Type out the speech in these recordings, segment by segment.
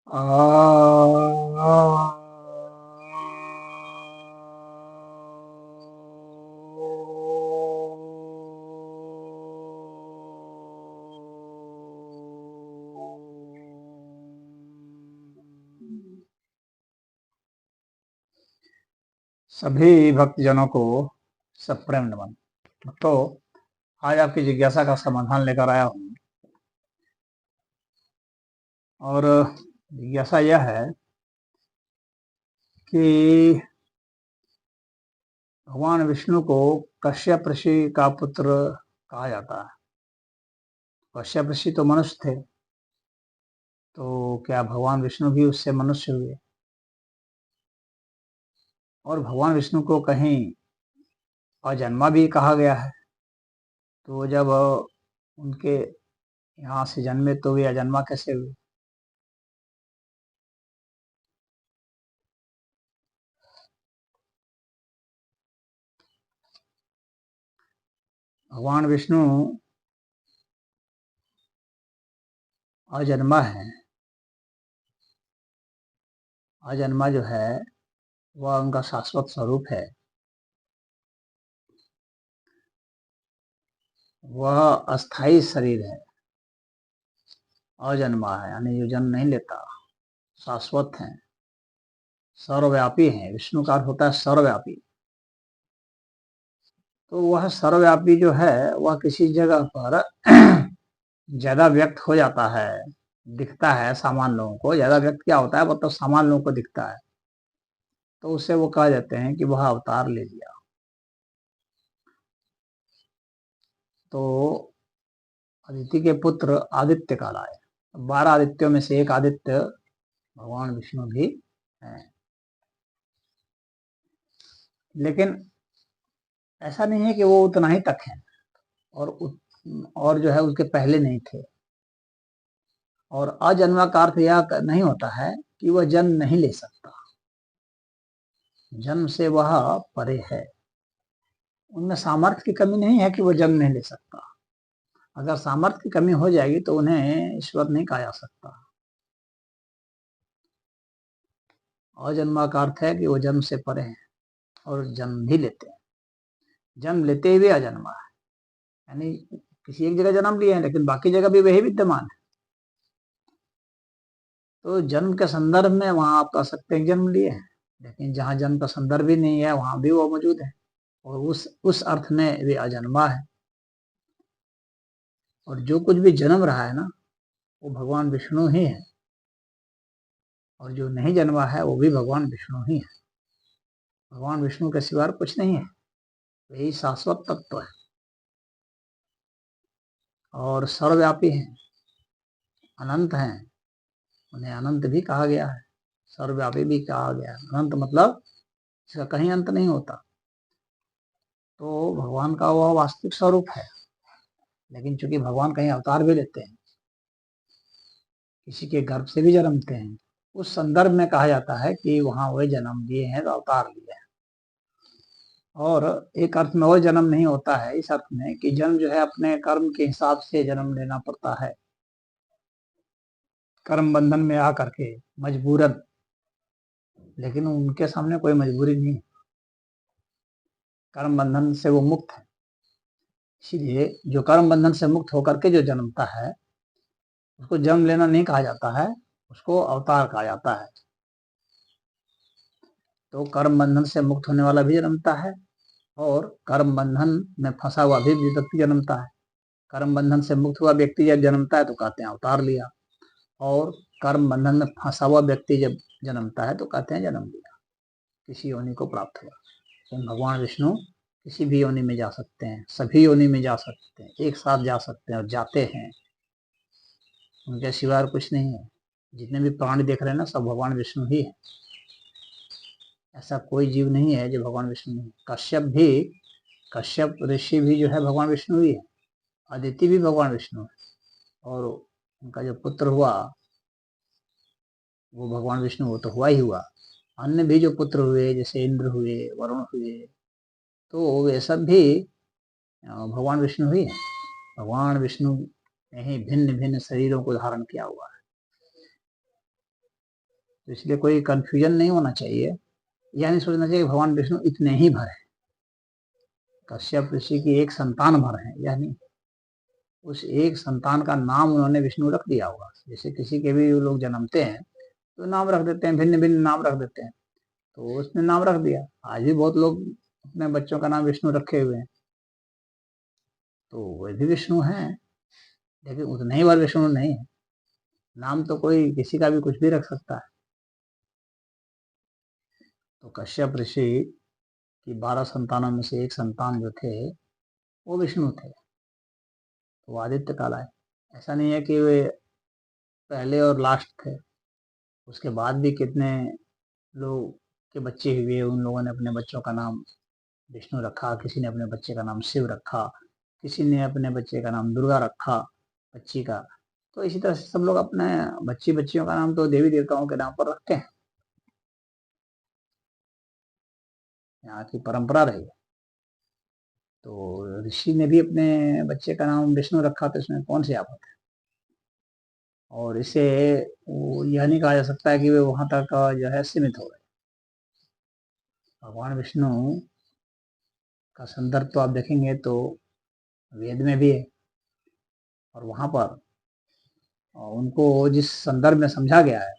आ सभी भक्तजनों को सप्रेम नमन। तो आज आपकी जिज्ञासा का समाधान लेकर आया हूँ और जिज्ञासा यह है कि भगवान विष्णु को कश्यप ऋषि का पुत्र कहा जाता है। कश्यप ऋषि तो मनुष्य थे, तो क्या भगवान विष्णु भी उससे मनुष्य हुए? और भगवान विष्णु को कहीं अजन्मा भी कहा गया है, तो जब उनके यहाँ से जन्मे तो वे अजन्मा कैसे हुए? भगवान विष्णु अजन्मा है। अजन्मा जो है वह उनका शाश्वत स्वरूप है। वह अस्थाई शरीर है, अजन्मा है, यानी जो जन्म नहीं लेता, शाश्वत है, सर्वव्यापी है। विष्णु का अर्थ होता है सर्वव्यापी। तो वह सर्वव्यापी जो है वह किसी जगह पर ज्यादा व्यक्त हो जाता है, दिखता है सामान्य लोगों को। ज्यादा व्यक्त क्या होता है, मतलब सामान्य लोगों को दिखता है, तो उससे वो कह देते हैं कि वह अवतार ले लिया। तो अदिति के पुत्र आदित्य कहलाए। 12 आदित्यों में से एक आदित्य भगवान विष्णु भी हैं। लेकिन ऐसा नहीं है कि वो उतना ही तक है और जो है उसके पहले नहीं थे। और अजन्मा का अर्थ यह नहीं होता है कि वह जन्म नहीं ले सकता, जन्म से वह परे है। उनमें सामर्थ्य की कमी नहीं है कि वह जन्म नहीं ले सकता। अगर सामर्थ्य की कमी हो जाएगी तो उन्हें ईश्वर नहीं कहा जा सकता। अजन्मा का अर्थ है कि वो जन्म से परे हैं और जन्म भी लेते हैं। जन्म लेते हुए अजन्मा है, यानी किसी एक जगह जन्म लिए हैं लेकिन बाकी जगह भी वही विद्यमान है। तो जन्म के संदर्भ में वहां आप कह सकते हैं जन्म लिए हैं, लेकिन जहां जन्म का संदर्भ ही नहीं है वहां भी वो मौजूद है, और उस अर्थ में वे अजन्मा है। और जो कुछ भी जन्म रहा है ना, वो भगवान विष्णु ही है, और जो नहीं जन्मा है वो भी भगवान विष्णु ही है। भगवान विष्णु के सिवा कुछ नहीं है, यही शाश्वत तत्व है और सर्वव्यापी है, अनंत है। उन्हें अनंत भी कहा गया है, सर्वव्यापी भी कहा गया है। अनंत मतलब इसका कहीं अंत नहीं होता। तो भगवान का वह वास्तविक स्वरूप है। लेकिन चूंकि भगवान कहीं अवतार भी लेते हैं, किसी के गर्भ से भी जन्मते हैं, उस संदर्भ में कहा जाता है कि वहां वे जन्म लिए हैं तो अवतार लिए हैं। और एक अर्थ में वो जन्म नहीं होता है, इस अर्थ में कि जन्म जो है अपने कर्म के हिसाब से जन्म लेना पड़ता है, कर्म बंधन में आकर के मजबूरन। लेकिन उनके सामने कोई मजबूरी नहीं है, कर्म बंधन से वो मुक्त है। इसीलिए जो कर्म बंधन से मुक्त होकर के जो जन्मता है उसको जन्म लेना नहीं कहा जाता है, उसको अवतार कहा जाता है। तो कर्म बंधन से मुक्त होने वाला भी जन्मता है और कर्म बंधन में फंसा हुआ भी व्यक्ति जन्मता है। कर्म बंधन से मुक्त हुआ व्यक्ति जब जन्मता है तो कहते हैं अवतार लिया, और कर्म बंधन में फंसा हुआ व्यक्ति जब जन्मता है तो कहते हैं जन्म लिया, किसी योनि को प्राप्त हुआ। तो भगवान विष्णु किसी भी योनि में जा सकते हैं, सभी योनि में जा सकते हैं, एक साथ जा सकते हैं और जाते हैं। उनके सिवा कुछ नहीं है। जितने भी प्राणी देख रहे हैं ना, सब भगवान विष्णु ही है। ऐसा कोई जीव नहीं है जो भगवान विष्णु नहीं है। कश्यप ऋषि भी जो है भगवान विष्णु ही है। अदिति भी भगवान विष्णु है, और उनका जो पुत्र हुआ वो भगवान विष्णु, वो तो हुआ ही हुआ। अन्य भी जो पुत्र हुए जैसे इंद्र हुए, वरुण हुए, तो वे सब भी भगवान विष्णु ही है। भगवान विष्णु ने ही भिन्न भिन्न शरीरों को धारण किया हुआ है। तो इसलिए कोई कंफ्यूजन नहीं होना चाहिए, यह नहीं सोचना चाहिए भगवान विष्णु इतने ही भर है, कश्यप ऋषि की एक संतान भर है, यह नहीं। उस एक संतान का नाम उन्होंने विष्णु रख दिया होगा। जैसे किसी के भी लोग जन्मते हैं तो नाम रख देते हैं, भिन्न भिन्न नाम रख देते हैं, तो उसने नाम रख दिया। आज भी बहुत लोग अपने बच्चों का नाम विष्णु रखे हुए हैं, तो वे भी विष्णु हैं, लेकिन उतने ही बार विष्णु नहीं है। नाम तो कोई किसी का भी कुछ भी रख सकता है। तो कश्यप ऋषि की 12 संतानों में से एक संतान जो थे वो विष्णु थे, तो वो आदित्य कहलाए। ऐसा नहीं है कि वे पहले और लास्ट थे, उसके बाद भी कितने लोग के बच्चे हुए, उन लोगों ने अपने बच्चों का नाम विष्णु रखा, किसी ने अपने बच्चे का नाम शिव रखा, किसी ने अपने बच्चे का नाम दुर्गा रखा, बच्ची का। तो इसी तरह से सब लोग अपने बच्चियों का नाम तो देवी देवताओं के नाम पर रखते हैं, यहाँ की परंपरा रही है। तो ऋषि ने भी अपने बच्चे का नाम विष्णु रखा, तो इसमें कौन सी आफत है। और इसे यह नहीं कहा जा सकता है कि वे वहां तक जो है सीमित हो गए। भगवान विष्णु का संदर्भ तो आप देखेंगे तो वेद में भी है, और वहां पर उनको जिस संदर्भ में समझा गया है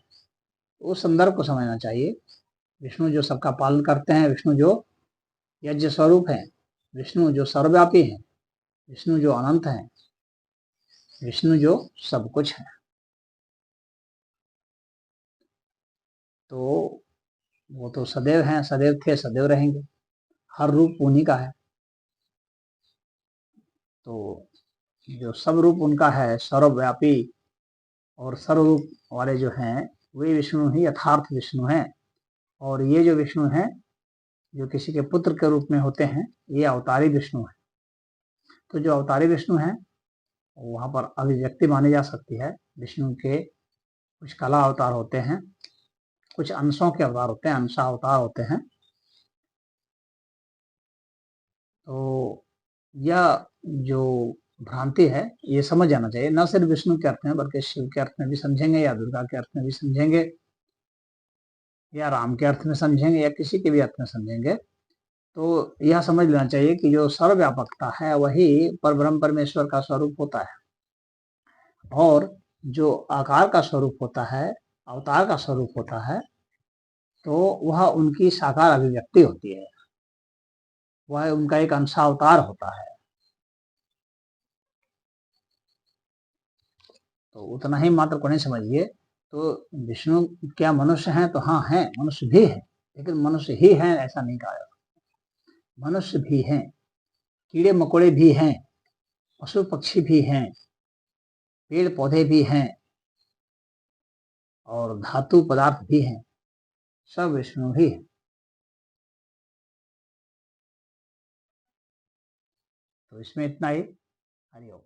उस संदर्भ को समझना चाहिए। विष्णु जो सबका पालन करते हैं, विष्णु जो यज्ञ स्वरूप हैं, विष्णु जो सर्वव्यापी हैं, विष्णु जो अनंत हैं, विष्णु जो सब कुछ है। तो वो तो सदैव हैं, सदैव थे, सदैव रहेंगे, हर रूप उन्हीं का है। तो जो सब रूप उनका है, सर्वव्यापी और सर्वरूप वाले जो हैं वे विष्णु ही यथार्थ विष्णु हैं। और ये जो विष्णु हैं जो किसी के पुत्र के रूप में होते हैं, ये अवतारी विष्णु है। तो जो अवतारी विष्णु हैं वहां पर अभिव्यक्ति मानी जा सकती है। विष्णु के कुछ कला अवतार होते हैं, कुछ अंशों के अवतार होते हैं, अंशावतार होते हैं। तो यह जो भ्रांति है ये समझ जाना चाहिए, न सिर्फ विष्णु के अर्थ में बल्कि शिव के अर्थ में भी समझेंगे, या दुर्गा के अर्थ में भी समझेंगे, या राम के अर्थ में समझेंगे, या किसी के भी अर्थ में समझेंगे, तो यह समझ लेना चाहिए कि जो सर्वव्यापकता है वही परब्रह्म परमेश्वर का स्वरूप होता है, और जो आकार का स्वरूप होता है, अवतार का स्वरूप होता है, तो वह उनकी साकार अभिव्यक्ति होती है, वह उनका एक अंशावतार होता है। तो उतना ही मात्र को नहीं समझिए। तो विष्णु क्या मनुष्य हैं? तो हाँ हैं, मनुष्य भी है, लेकिन मनुष्य ही हैं ऐसा नहीं कहा जाता। मनुष्य भी हैं, कीड़े मकोड़े भी हैं, पशु पक्षी भी हैं, पेड़ पौधे भी हैं, और धातु पदार्थ भी हैं, सब विष्णु ही है। तो इसमें इतना ही। हरिओम।